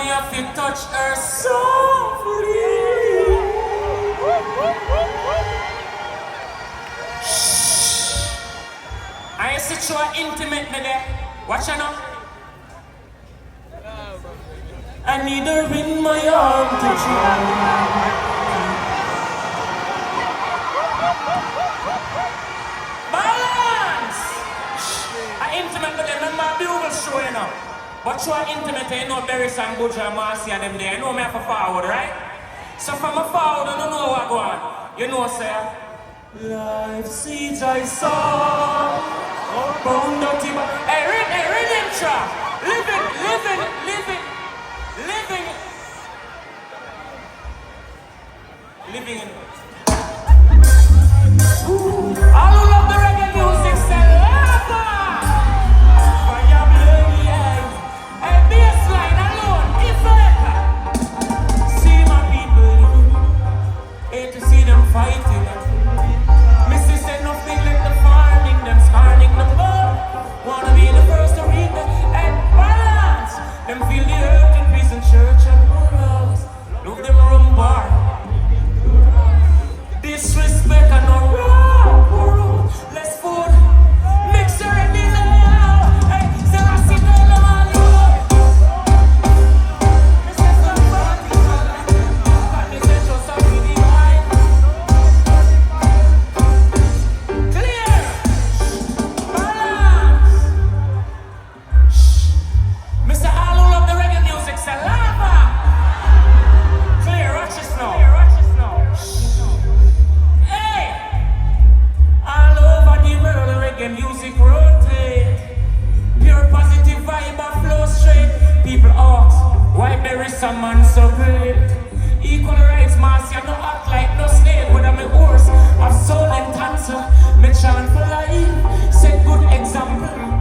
me have to touch her softly. I see you are intimate me there. Watch her now. I need her in my arm to try. Balance! I intimate with them, remember a bugle show, you know. But you are intimate, you know Berries and Buja and Marcy and them there. You know me have a forward, right? So from a forward, you don't know what go on. You know, sir. Life seeds I saw. Bound dirty, but hey, rhythm track. Living. All who love the reggae music say lava. Fire blaze. Hey, bassline alone, effect. See my people, hate to see them fighting. Missy said nothing like the farming, them scarring them up. Wanna be the first to read them and balance. Them feel the earth in prison, church and morals. Look them rum bar. Disrespect and no rock. Less food, mixer and desire. Hey, say I see them all over. This is the party, and this is just a really high. Clear, balance. Mr. All who love the reggae music say lava. Clear, watch this now. All over the world, reggae music rotate. Pure positive vibe and flow straight. People ask, why there is some man so great? Equal rights, Marcy, I no act like no slave. But I'm a horse, of soul and cancer. Me chant for life, set good example.